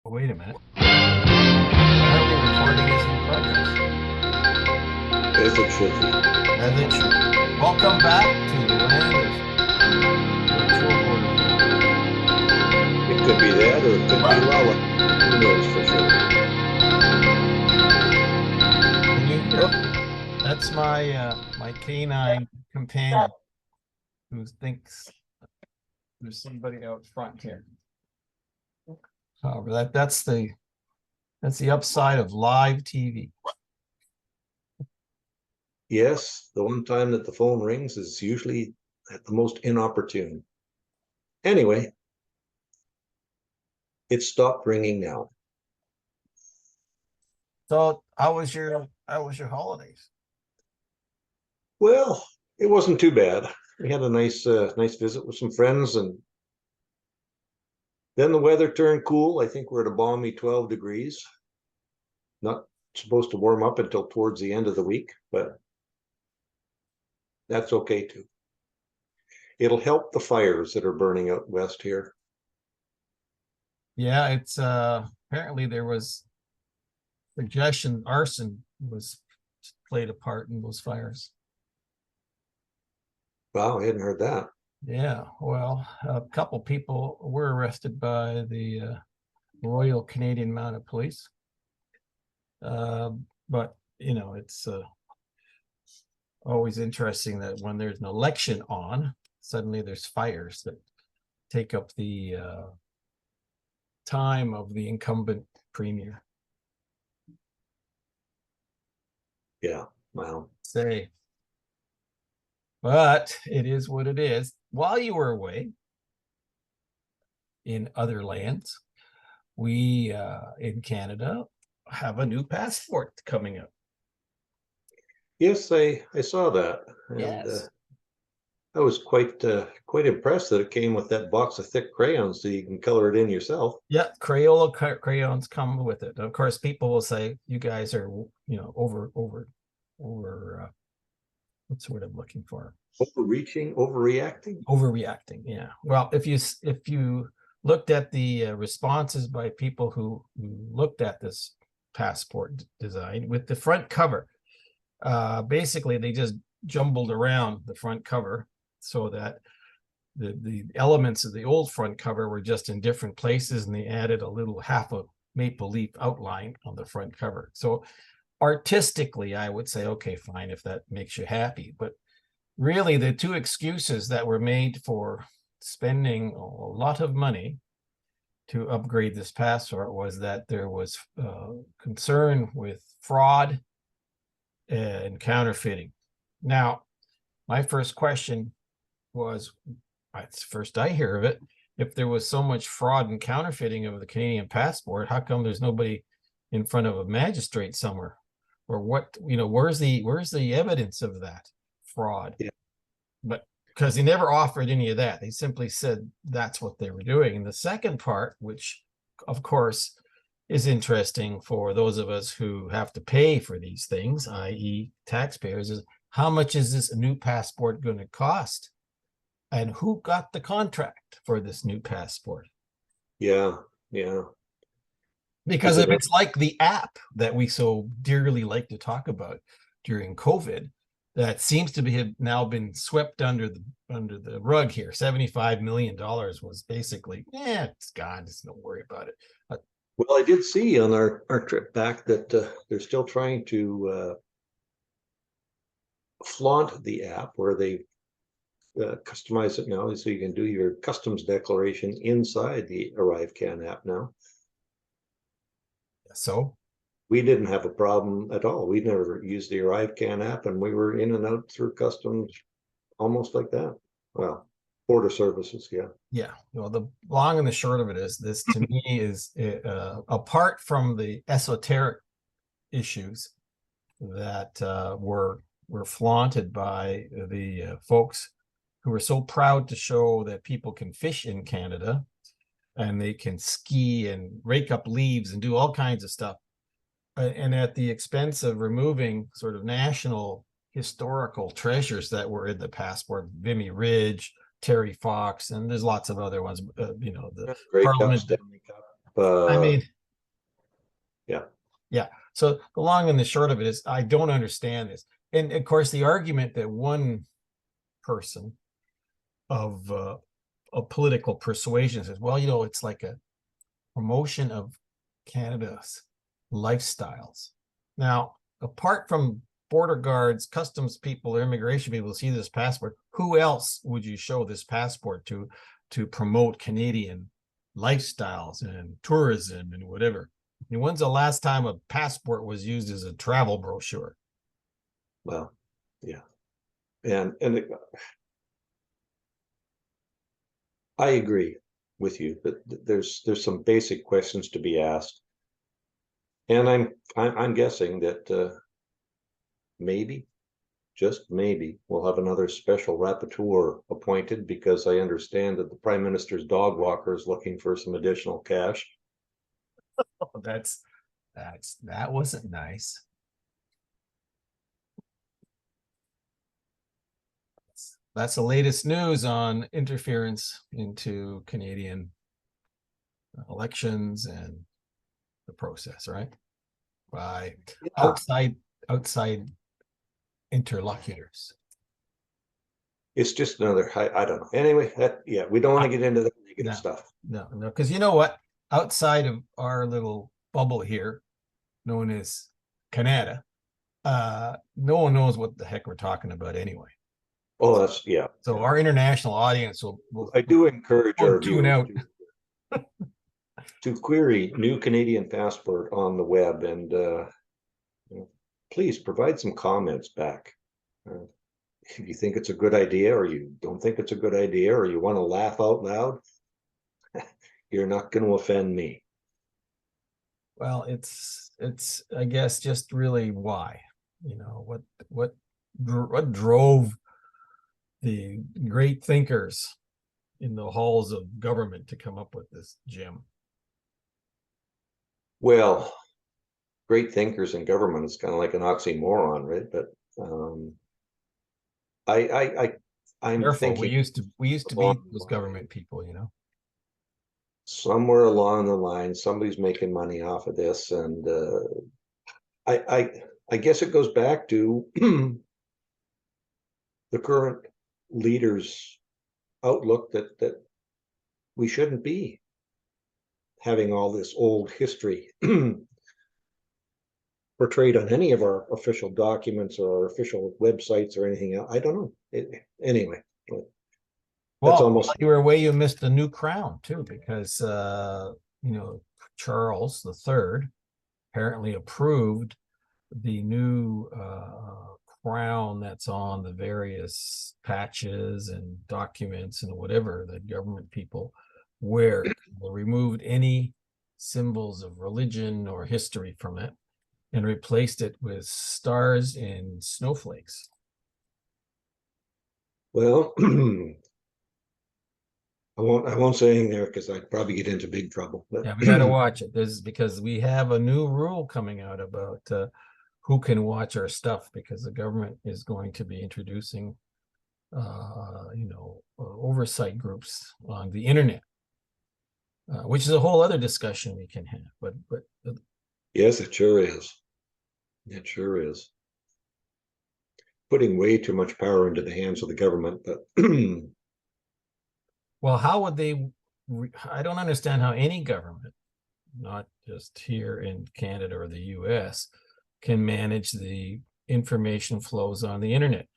Wait a minute. Apparently recording is in progress. As it should be. As it should. Welcome back to the land of virtual border poll. It could be that, or it could be Lala. Who knows for sure? Can you hear? That's my canine companion who thinks there's somebody out front here. However, that's the upside of live TV. Yes, the one time that the phone rings is usually at the most inopportune. Anyway, it stopped ringing now. So how was your holidays? Well, it wasn't too bad. We had a nice visit with some friends, and then the weather turned cool. I think we're at a balmy 12 degrees. Not supposed to warm up until towards the end of the week, but that's okay too. It'll help the fires that are burning out west here. Yeah, it's apparently there was suggestion arson was played a part in those fires. Wow, I hadn't heard that. Yeah, well, a couple people were arrested by the Royal Canadian Mounted Police. But you know, it's always interesting that when there's an election on, suddenly there's fires that take up the time of the incumbent premier. Yeah, wow. Say, but it is what it is. While you were away in other lands, we in Canada have a new passport coming up. Yes, I saw that, and Yes. I was quite impressed that it came with that box of thick crayons, so you can color it in yourself. Yeah, Crayola crayons come with it. Of course, people will say you guys are, over what's the word I'm looking for? Overreaching, overreacting. Overreacting. Yeah. Well, if you looked at the responses by people who looked at this passport design with the front cover, basically they just jumbled around the front cover so that the elements of the old front cover were just in different places, and they added a little half a maple leaf outline on the front cover. So artistically, I would say, okay, fine, if that makes you happy. But really, the two excuses that were made for spending a lot of money to upgrade this passport was that there was concern with fraud and counterfeiting. Now, my first question was, it's the first I hear of it, if there was so much fraud and counterfeiting of the Canadian passport, how come there's nobody in front of a magistrate somewhere? Or what, where's the evidence of that fraud? Yeah. But because he never offered any of that, he simply said that's what they were doing. And the second part, which of course is interesting for those of us who have to pay for these things, i.e. taxpayers, is how much is this new passport going to cost? And who got the contract for this new passport? Yeah. Because if it's like the app that we so dearly like to talk about during COVID, that seems to have now been swept under the rug here. $75 million was basically, it's gone. Just don't worry about it. Well, I did see on our trip back that they're still trying to flaunt the app, where they customize it now, so you can do your customs declaration inside the ArriveCan app now. So we didn't have a problem at all. We'd never used the ArriveCan app, and we were in and out through customs almost like that. Well, border services, yeah. Yeah. Well, the long and the short of it is, this to me is apart from the esoteric issues that were flaunted by the folks who were so proud to show that people can fish in Canada and they can ski and rake up leaves and do all kinds of stuff, and at the expense of removing sort of national historical treasures that were in the passport, Vimy Ridge, Terry Fox, and there's lots of other ones. The Great Parliament. Stanley Cup. I mean, So the long and the short of it is, I don't understand this. And of course, the argument that one person of political persuasion says, well, you know, it's like a promotion of Canada's lifestyles. Now, apart from border guards, customs people, or immigration people see this passport, who else would you show this passport to promote Canadian lifestyles and tourism and whatever? And when's the last time a passport was used as a travel brochure? Well, yeah. And I agree with you that there's some basic questions to be asked. And I'm guessing that maybe, just maybe, we'll have another special rapporteur appointed, because I understand that the Prime Minister's dog walker is looking for some additional cash. Oh, that wasn't nice. That's the latest news on interference into Canadian elections and the process, right? By outside interlocutors. It's just another, I don't know. Anyway, yeah, we don't want to get into the negative stuff. No, because you know what? Outside of our little bubble here, known as Canada, no one knows what the heck we're talking about anyway. Oh, that's, yeah. So our international audience will I do encourage our tune viewers out. to query new Canadian passport on the web, and please provide some comments back. If you think it's a good idea, or you don't think it's a good idea, or you want to laugh out loud, you're not going to offend me. Well, it's I guess just really why, you know, what drove the great thinkers in the halls of government to come up with this gem? Well, great thinkers in government is kind of like an oxymoron, right? But I'm Careful, thinking we used to be those government people, you know. Somewhere along the line, somebody's making money off of this, and I guess it goes back to the current leaders' outlook that we shouldn't be having all this old history portrayed on any of our official documents or our official websites or anything else. I don't know. Anyway, well, almost you missed a new crown too, because you know, Charles III apparently approved the new crown that's on the various patches and documents and whatever that government people wear. Removed any symbols of religion or history from it and replaced it with stars and snowflakes. Well, I won't say anything there, because I'd probably get into big trouble. But yeah, we got to watch it. This is because we have a new rule coming out about who can watch our stuff, because the government is going to be introducing you know, oversight groups on the internet, which is a whole other discussion we can have. But yes, it sure is. It sure is. Putting way too much power into the hands of the government. But well, how would they? I don't understand how any government, not just here in Canada or the US, can manage the information flows on the internet.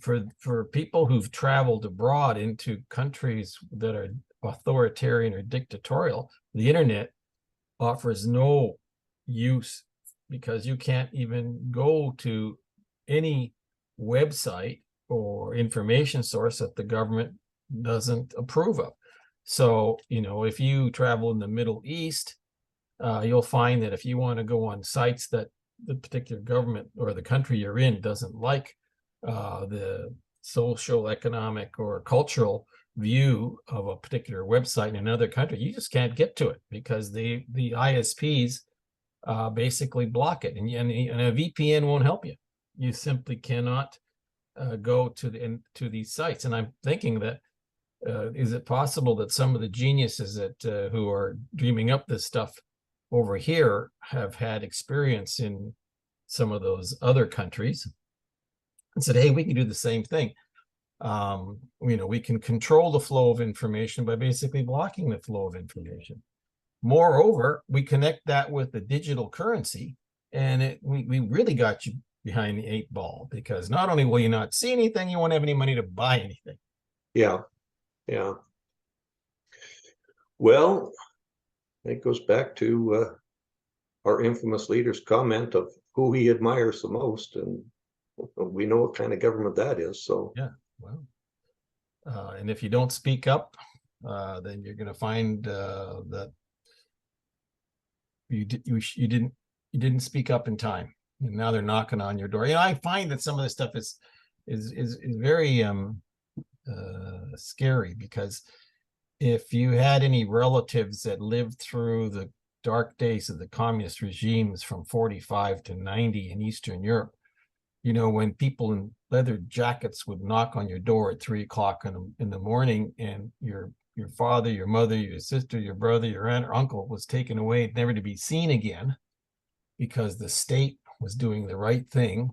For people who've traveled abroad into countries that are authoritarian or dictatorial, the internet offers no use, because you can't even go to any website or information source that the government doesn't approve of. So, you know, if you travel in the Middle East, you'll find that if you want to go on sites that the particular government or the country you're in doesn't like, the social, economic, or cultural view of a particular website in another country, you just can't get to it, because the ISPs basically block it, and a VPN won't help you. You simply cannot go to these sites. And I'm thinking that is it possible that some of the geniuses that who are dreaming up this stuff over here have had experience in some of those other countries and said, hey, we can do the same thing. We can control the flow of information by basically blocking the flow of information. Moreover, we connect that with the digital currency, and we really got you behind the 8 ball, because not only will you not see anything, you won't have any money to buy anything. Yeah, yeah. Well, it goes back to our infamous leader's comment of who he admires the most, and we know what kind of government that is. So yeah, well, and if you don't speak up, then you're going to find that you didn't speak up in time, and now they're knocking on your door. I find that some of this stuff is very scary, because if you had any relatives that lived through the dark days of the communist regimes from 45 to 90 in Eastern Europe, when people in leather jackets would knock on your door at 3 o'clock in the morning, and your father, your mother, your sister, your brother, your aunt or uncle was taken away, never to be seen again, because the state was doing the right thing.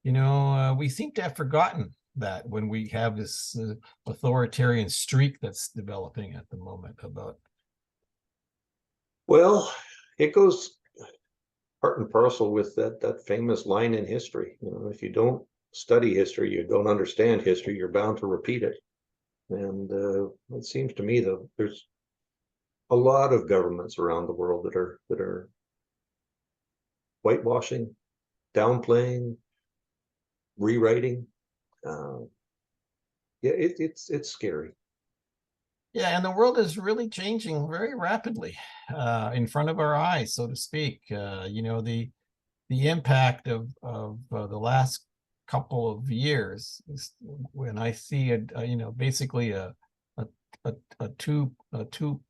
We seem to have forgotten that when we have this authoritarian streak that's developing at the moment about. Well, it goes part and parcel with that famous line in history. If you don't study history, you don't understand history, you're bound to repeat it. And it seems to me that there's a lot of governments around the world that are whitewashing, downplaying, rewriting. Yeah, it's scary. Yeah, and the world is really changing very rapidly in front of our eyes, so to speak. The impact of the last couple of years is when I see basically a two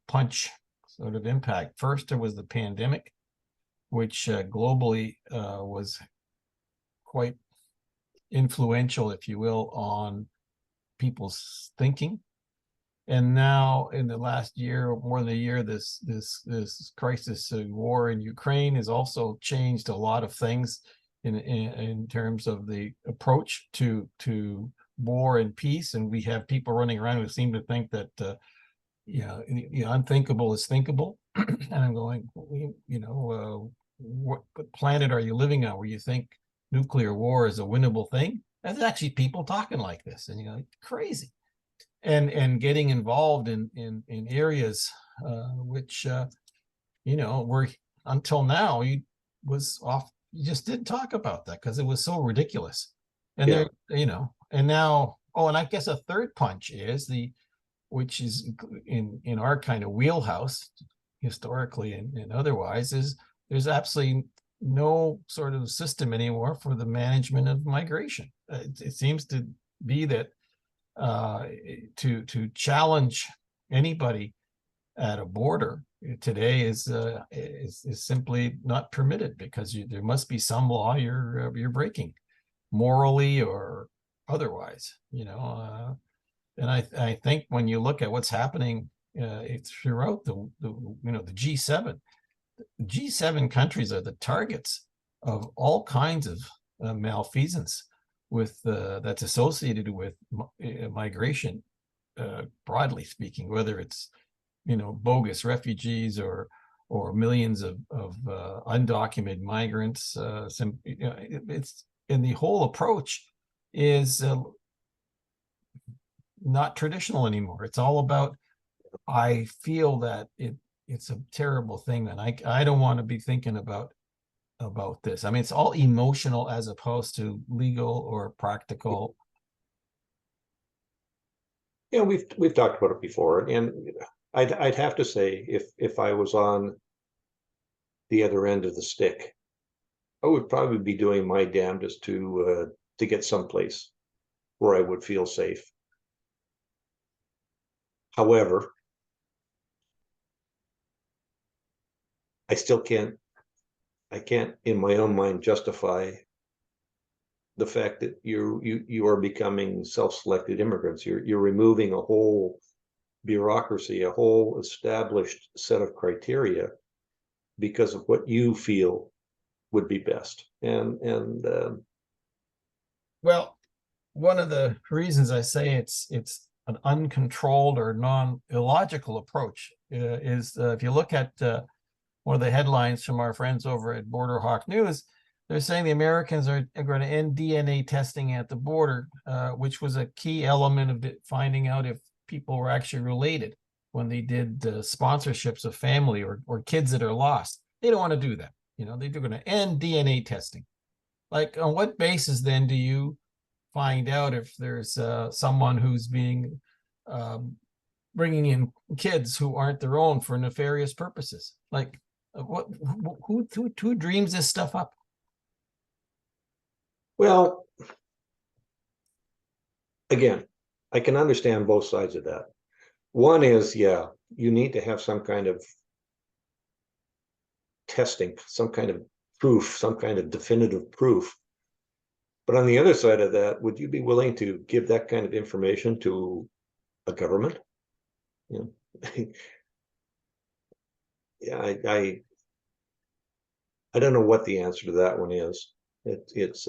punch sort of impact. First, there was the pandemic, which globally was quite influential, if you will, on people's thinking. And now, in the last year, more than a year, this crisis, war in Ukraine, has also changed a lot of things in terms of the approach to war and peace. And we have people running around who seem to think that the unthinkable is thinkable. And I'm going, what planet are you living on where you think nuclear war is a winnable thing? There's actually people talking like this, and you're like, crazy. And getting involved in areas which were, until now, you just didn't talk about that because it was so ridiculous. And Yeah. and now, and I guess a third punch is which is in our kind of wheelhouse historically and otherwise, is there's absolutely no sort of system anymore for the management of migration. It seems to be that to challenge anybody at a border today is simply not permitted, because there must be some law you're breaking, morally or otherwise. And I think when you look at what's happening throughout the G7, G7 countries are the targets of all kinds of malfeasance with that's associated with migration, broadly speaking, whether it's bogus refugees or millions of undocumented migrants. It's, and the whole approach is not traditional anymore. It's all about, I feel that it's a terrible thing, and I don't want to be thinking about this. I mean, it's all emotional as opposed to legal or practical. Yeah, we've talked about it before, and I'd have to say, if I was on the other end of the stick, I would probably be doing my damnedest to get someplace where I would feel safe. However, I still can't in my own mind justify the fact that you are becoming self-selected immigrants. You're removing a whole bureaucracy, a whole established set of criteria because of what you feel would be best. And Well, one of the reasons I say it's an uncontrolled or non-illogical approach is if you look at one of the headlines from our friends over at Border Hawk News, they're saying the Americans are going to end DNA testing at the border, which was a key element of finding out if people were actually related when they did sponsorships of family or kids that are lost. They don't want to do that. You know, they're going to end DNA testing. Like, on what basis then do you find out if there's someone who's being bringing in kids who aren't their own for nefarious purposes? Like, what? Who dreams this stuff up? well, again, I can understand both sides of that. One is, yeah, you need to have some kind of testing, some kind of proof, some kind of definitive proof. But on the other side of that, would you be willing to give that kind of information to a government? You know, yeah, I don't know what the answer to that one is. It's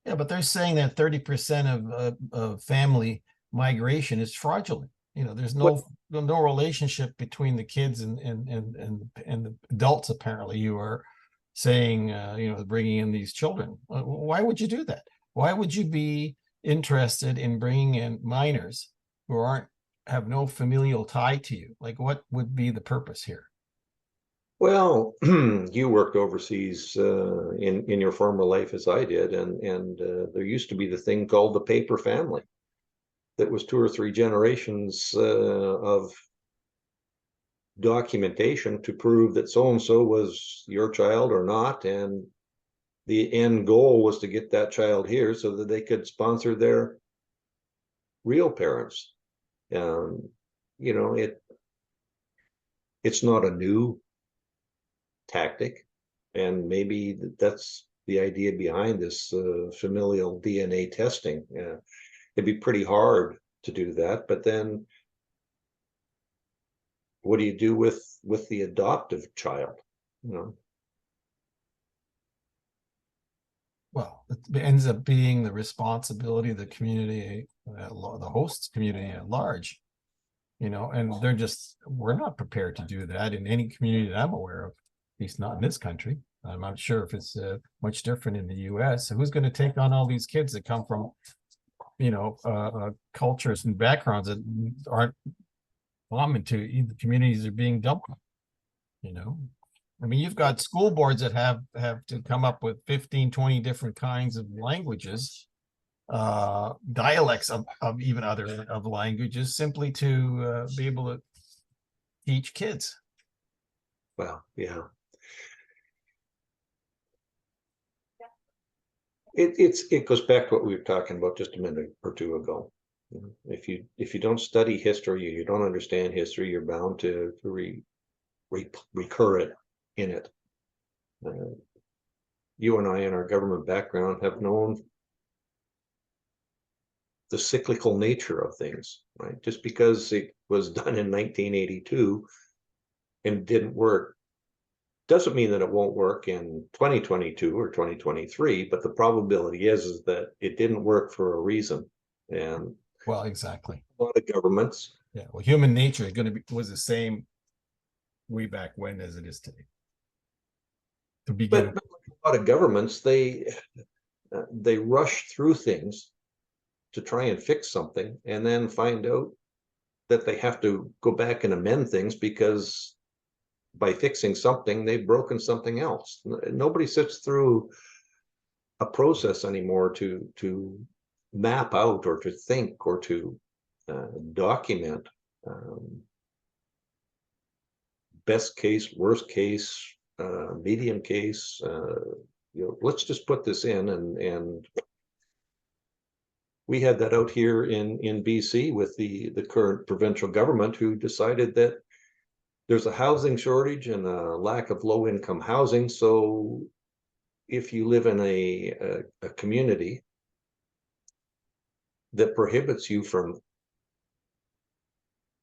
Yeah, but they're saying that 30% of family migration is fraudulent. You know, there's what no relationship between the kids and the adults. Apparently, you are saying, you know, bringing in these children. Why would you do that? Why would you be interested in bringing in minors who aren't have no familial tie to you? Like, what would be the purpose here? well, you worked overseas in your former life as I did, and there used to be the thing called the paper family that was two or three generations of documentation to prove that so and so was your child or not, and the end goal was to get that child here so that they could sponsor their real parents. Um, you know, it's not a new tactic, and maybe that's the idea behind this familial DNA testing. It'd be pretty hard to do that, but then what do you do with the adoptive child? You know, Well, it ends up being the responsibility of the community, the host community at large, you know, and we're not prepared to do that in any community that I'm aware of, at least not in this country. I'm not sure if it's much different in the US. So who's going to take on all these kids that come from, you know, cultures and backgrounds that aren't common to the communities are being dumped, you know? I mean, you've got school boards that have to come up with 15, 20 different kinds of languages, dialects of even other of languages, simply to be able to teach kids. well, yeah, it goes back to what we were talking about just a minute or two ago. If you don't study history, you don't understand history, you're bound to recur it in it. You and I, in our government background, have known the cyclical nature of things, right? Just because it was done in 1982 and didn't work doesn't mean that it won't work in 2022 or 2023, but the probability is that it didn't work for a reason. And Well, exactly. a lot of governments, Yeah. Well, human nature is going to be was the same way back when as it is today. To begin but a lot of governments, they rush through things to try and fix something and then find out that they have to go back and amend things because by fixing something, they've broken something else. Nobody sits through a process anymore to map out or to think or to document best case, worst case, medium case. You know, let's just put this in, and we had that out here in BC with the current provincial government, who decided that there's a housing shortage and a lack of low income housing. So if you live in a community that prohibits you from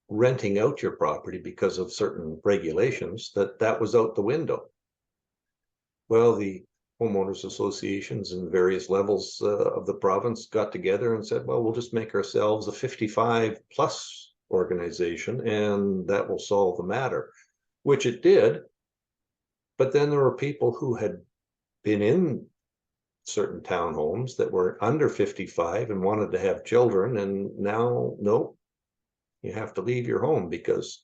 renting out your property because of certain regulations, that was out the window. Well, the homeowners associations and various levels of the province got together and said, well, we'll just make ourselves a 55 plus organization and that will solve the matter, which it did. But then there were people who had been in certain townhomes that were under 55 and wanted to have children, and now, nope, you have to leave your home because,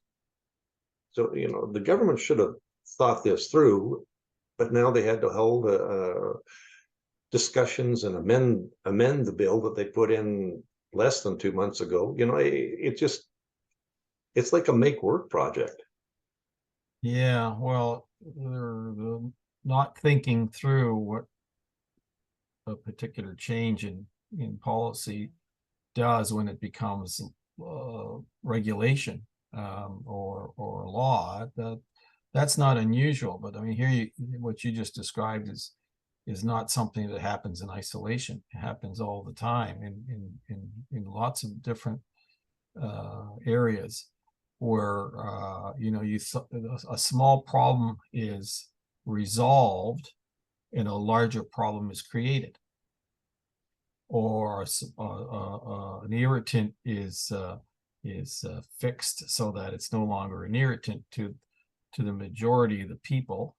so, you know, the government should have thought this through, but now they had to hold discussions and amend the bill that they put in less than 2 months ago. You know, it's like a make work project. Yeah, well, they're not thinking through what a particular change in policy does when it becomes regulation or law. That's not unusual, but I mean, here what you just described is not something that happens in isolation. It happens all the time in lots of different areas where you know, a small problem is resolved and a larger problem is created, or an irritant is fixed so that it's no longer an irritant to the majority of the people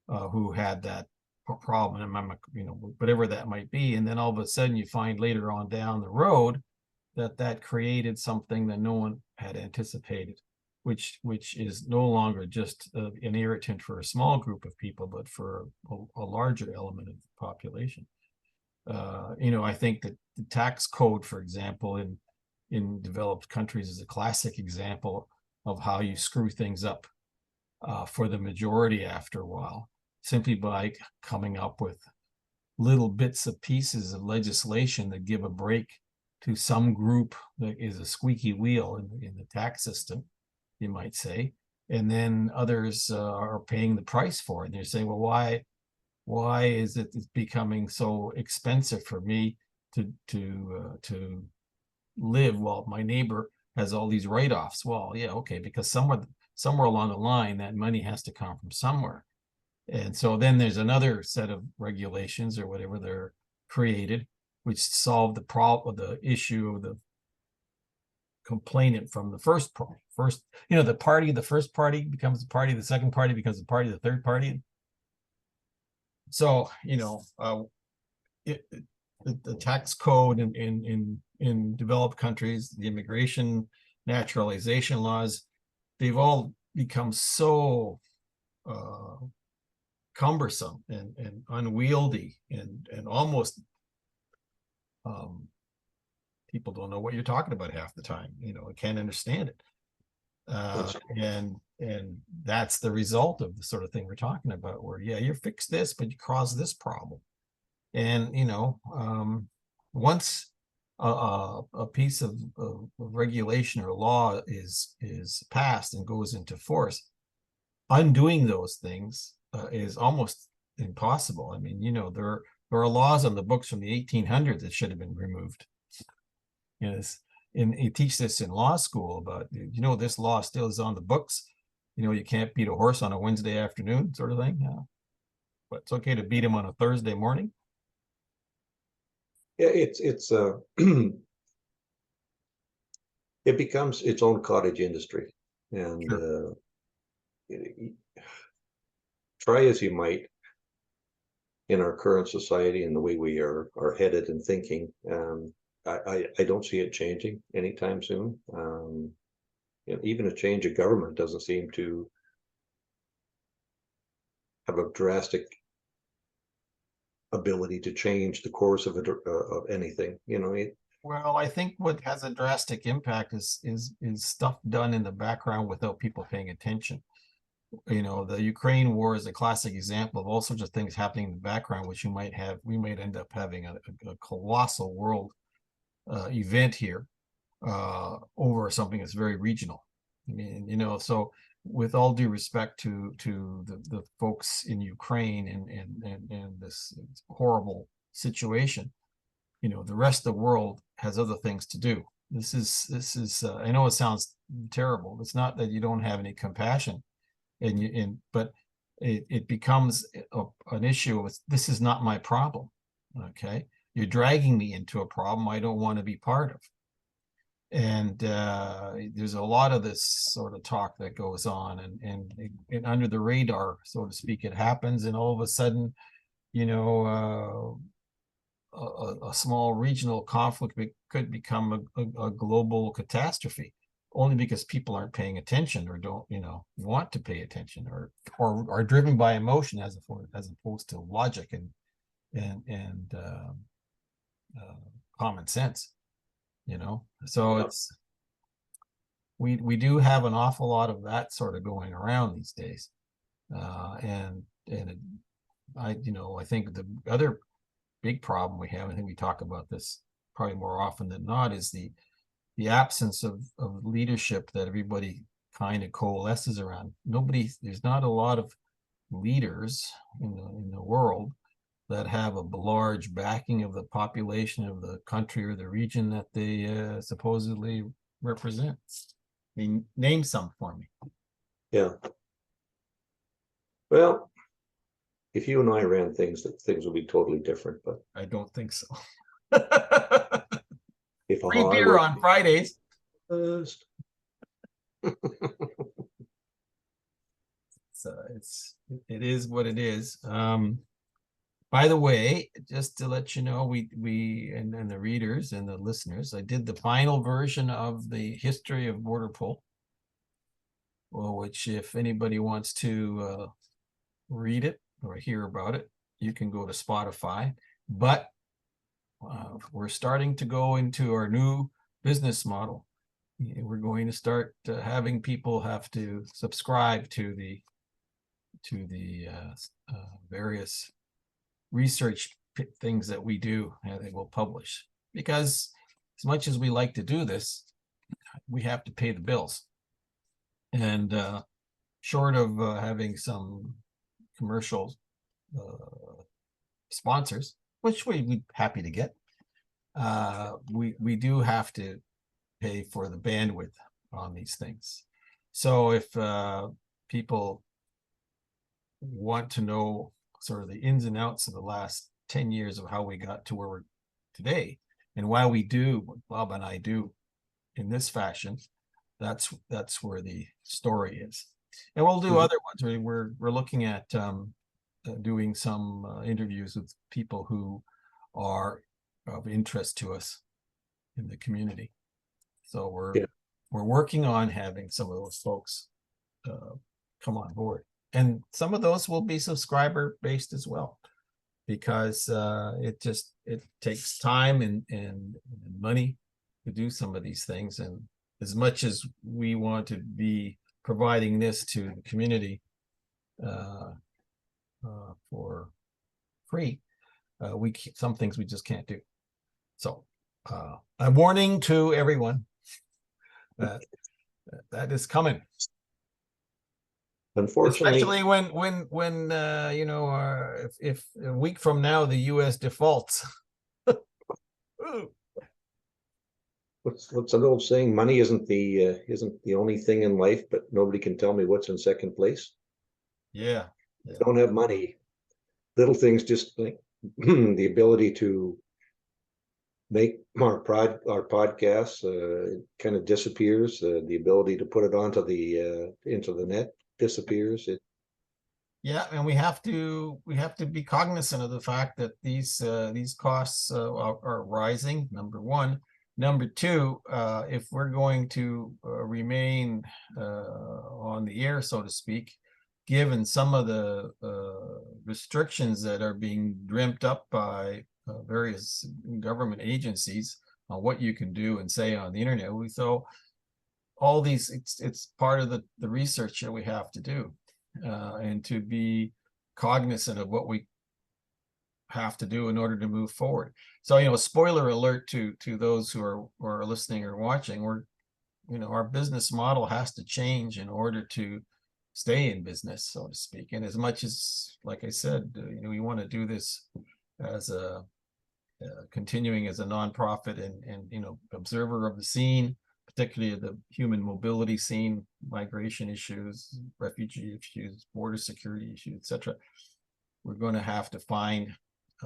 who had that problem, and you know, whatever that might be, and then all of a sudden you find later on down the road that created something that no one had anticipated, which is no longer just an irritant for a small group of people, but for a larger element of the population. You know, I think that the tax code, for example, in developed countries is a classic example of how you screw things up for the majority after a while, simply by coming up with little bits of pieces of legislation that give a break to some group that is a squeaky wheel in the tax system, you might say, and then others are paying the price for it. And you're saying, well, why is it becoming so expensive for me to live while my neighbor has all these write-offs? Well, yeah, okay, because somewhere along the line that money has to come from somewhere. And so then there's another set of regulations or whatever they're created, which solve the problem, the issue of the complainant from the first, you know, the first party becomes the party, the second party becomes the party, the third party. So, you know, the tax code in developed countries, the immigration naturalization laws, they've all become so cumbersome and unwieldy and almost people don't know what you're talking about half the time. You know, can't understand it. And that's the result of the sort of thing we're talking about, where, yeah, you fix this, but you cause this problem. And, you know, once a piece of regulation or law is passed and goes into force, undoing those things is almost impossible. I mean, you know, there are laws on the books from the 1800s that should have been removed. You know, and you teach this in law school about, you know, this law still is on the books. You know, you can't beat a horse on a Wednesday afternoon, sort of thing. Yeah. But it's okay to beat him on a Thursday morning. Yeah, it's it becomes its own cottage industry, and Sure. Try as you might in our current society and the way we are headed and thinking, I don't see it changing anytime soon. You know, even a change of government doesn't seem to have a drastic ability to change the course of anything. You know, Well, I think what has a drastic impact is stuff done in the background without people paying attention. You know, the Ukraine war is a classic example of all sorts of things happening in the background, which we might end up having a colossal world event here over something that's very regional. I mean, you know, so with all due respect to the folks in Ukraine and this horrible situation, you know, the rest of the world has other things to do. This is I know it sounds terrible. It's not that you don't have any compassion, but it becomes an issue with, this is not my problem. Okay, you're dragging me into a problem I don't want to be part of. And there's a lot of this sort of talk that goes on, and under the radar, so to speak, it happens, and all of a sudden, a small regional conflict could become a global catastrophe, only because people aren't paying attention, or don't want to pay attention, or are driven by emotion as opposed to logic and common sense. So it's we do have an awful lot of that sort of going around these days, I think the other big problem we have, I think we talk about this probably more often than not, is the absence of leadership that everybody kind of coalesces around. There's not a lot of leaders in the world that have a large backing of the population of the country or the region that they supposedly represent. I mean, name some for me. Yeah. Well, if you and I ran things, things would be totally different, but I don't think so. if Free beer on Fridays. So it is what it is. By the way, just to let you know, we and the readers and the listeners, I did the final version of the history of border poll, well, which if anybody wants to read it or hear about it, you can go to Spotify. But we're starting to go into our new business model. We're going to start having people have to subscribe to the various research things that we do and they will publish, because as much as we like to do this, we have to pay the bills, and short of having some commercial sponsors, which we'd be happy to get, we do have to pay for the bandwidth on these things. So if people want to know sort of the ins and outs of the last 10 years of how we got to where we're today, and why we do what Bob and I do in this fashion, that's where the story is. And we'll do other ones. We're looking at doing some interviews with people who are of interest to us in the community. So we're working on having some of those folks come on board. And some of those will be subscriber based as well, because it takes time and money to do some of these things. And as much as we want to be providing this to the community for free, some things we just can't do. So a warning to everyone that is coming. Unfortunately, especially when if a week from now the U.S. defaults. what's an old saying? Money isn't the only thing in life, but nobody can tell me what's in second place. Yeah. Don't have money. Little things, just like the ability to make our podcasts kind of disappears. The ability to put it onto into the net disappears. Yeah, and we have to be cognizant of the fact that these costs are rising. Number one. Number two, if we're going to remain on the air, so to speak, given some of the restrictions that are being dreamt up by various government agencies on what you can do and say on the internet, so all these, it's part of the research that we have to do, and to be cognizant of what we have to do in order to move forward. So, spoiler alert to those who are listening or watching, our business model has to change in order to stay in business, so to speak. And as much as, like I said, we want to do this as continuing as a nonprofit and observer of the scene, particularly the human mobility scene, migration issues, refugee issues, border security issues, etc. We're going to have to find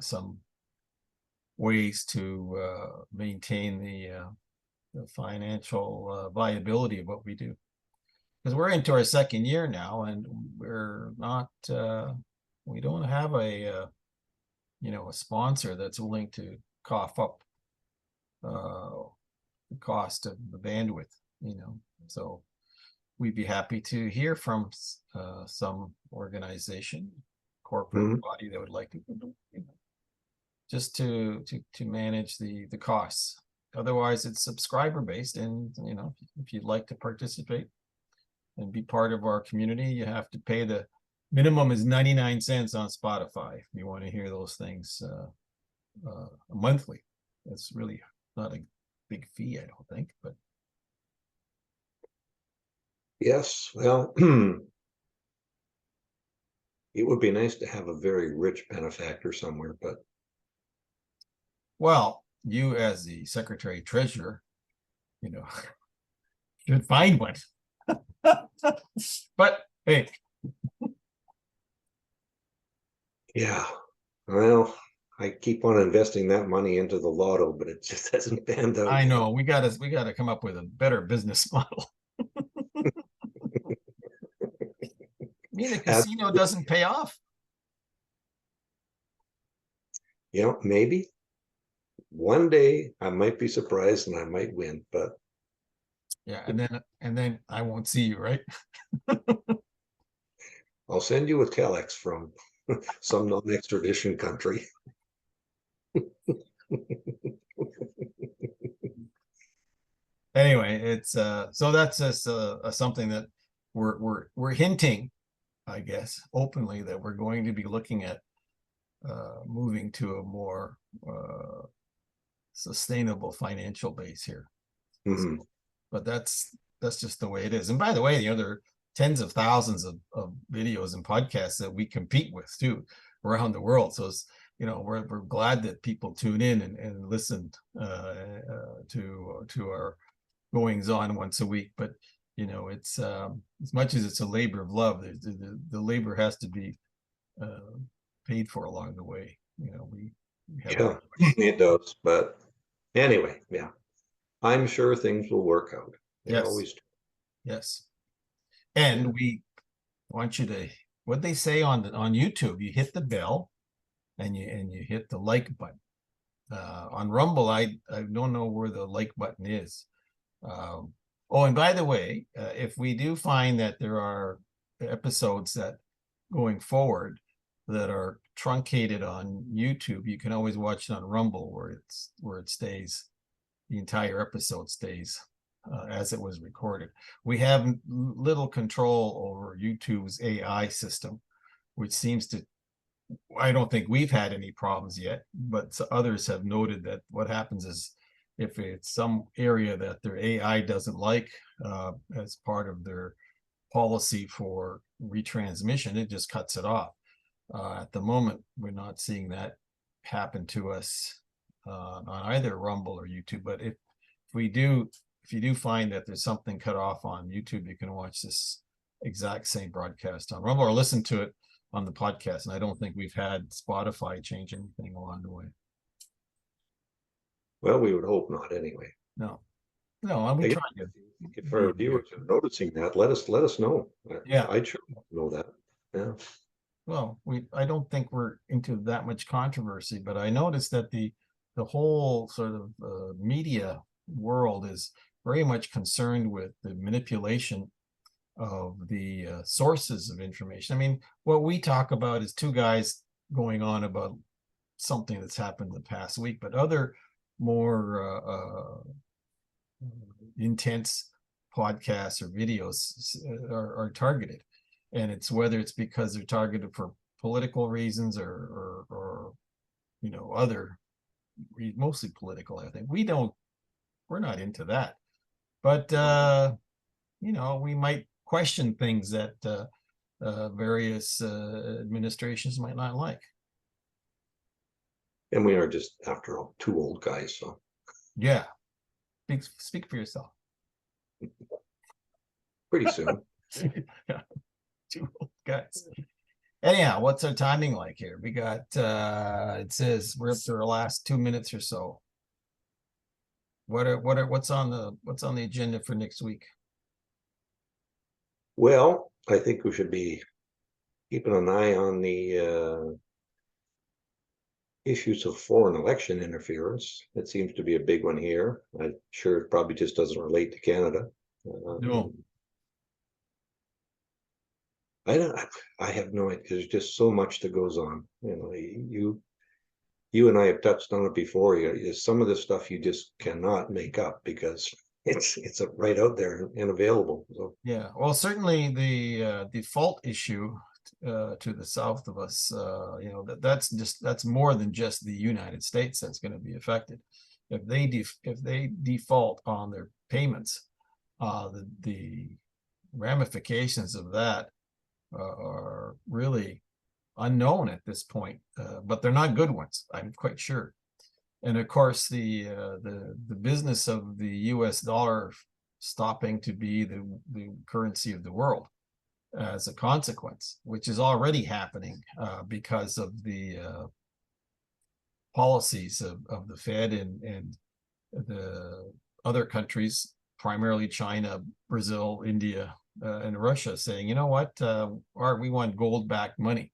some ways to maintain the financial viability of what we do. Because we're into our second year now, and we're not, we don't have a sponsor that's willing to cough up the cost of the bandwidth, so we'd be happy to hear from some organization, corporate body that would like to, just to manage the costs. Otherwise, it's subscriber based, and if you'd like to participate and be part of our community, you have to pay the minimum is 99 cents on Spotify if you want to hear those things monthly. That's really not a big fee, I don't think, but yes, well, it would be nice to have a very rich benefactor somewhere, but well, you as the secretary treasurer, should find one. But hey, yeah, well, I keep on investing that money into the lotto, but it just hasn't panned out. I know we gotta come up with a better business model. The casino doesn't pay off. Maybe one day I might be surprised and I might win, but yeah, and then I won't see you, right? I'll send you a telex from some non-extradition country. Anyway, it's so that's just something that we're hinting, I guess, openly, that we're going to be looking at moving to a more sustainable financial base here. So, but that's just the way it is. And by the way, there are tens of thousands of videos and podcasts that we compete with too around the world. So it's, we're glad that people tune in and listen to our goings on once a week. But it's as much as it's a labor of love, the labor has to be paid for along the way. We yeah, it does. But anyway, yeah, I'm sure things will work out. They always do. Yes. And we want you to, what they say on YouTube, you hit the bell and you hit the like button. On Rumble, I don't know where the like button is. Oh, and by the way, if we do find that there are episodes that going forward that are truncated on YouTube, you can always watch it on Rumble, where it stays, the entire episode stays as it was recorded. We have little control over YouTube's AI system, which seems to, I don't think we've had any problems yet, but others have noted that what happens is, if it's some area that their AI doesn't like as part of their policy for retransmission, it just cuts it off. At the moment, we're not seeing that happen to us on either Rumble or YouTube. But if you do find that there's something cut off on YouTube, you can watch this exact same broadcast on Rumble or listen to it on the podcast. And I don't think we've had Spotify change anything along the way. Well, we would hope not anyway. No, and we try to. If our viewers are noticing that, let us know. Yeah, I'd sure know that. Yeah. Well, I don't think we're into that much controversy, but I noticed that the whole sort of media world is very much concerned with the manipulation of the sources of information. I mean, what we talk about is two guys going on about something that's happened in the past week, but other more intense podcasts or videos are targeted. And it's whether it's because they're targeted for political reasons or other, mostly political, I think. We're not into that. But, we might question things that various administrations might not like. And we are just, after all, two old guys. So yeah, speak for yourself. Pretty soon. Yeah, two old guys. Anyhow, what's our timing like here? We got it says we're up to our last 2 minutes or so. What's on the agenda for next week? Well, I think we should be keeping an eye on the issues of foreign election interference. It seems to be a big one here. I'm sure it probably just doesn't relate to Canada. No. I have no idea. There's just so much that goes on. You and I have touched on it before. Some of this stuff you just cannot make up because it's right out there and available. So Yeah, well, certainly the default issue to the south of us, that's more than just the United States that's going to be affected. If they default on their payments, the ramifications of that are really unknown at this point, but they're not good ones, I'm quite sure. And of course, the business of the U.S. dollar stopping to be the currency of the world as a consequence, which is already happening because of the policies of the Fed and the other countries, primarily China, Brazil, India, and Russia, saying, you know what, we want gold-backed money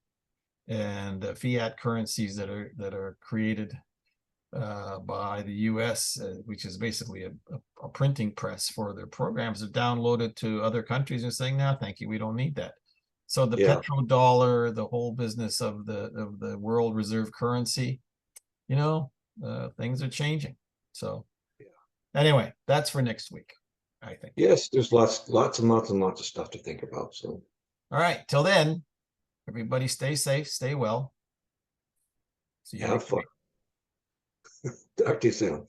and fiat currencies that are created by the US, which is basically a printing press for their programs, are downloaded to other countries and saying, no, thank you, we don't need that. So the petrodollar, the whole business of the world reserve currency, things are changing. So anyway, that's for next week, I think. Yes, there's lots and lots and lots of stuff to think about. So all right, till then, everybody stay safe, stay well. See you have fun. Talk to you soon.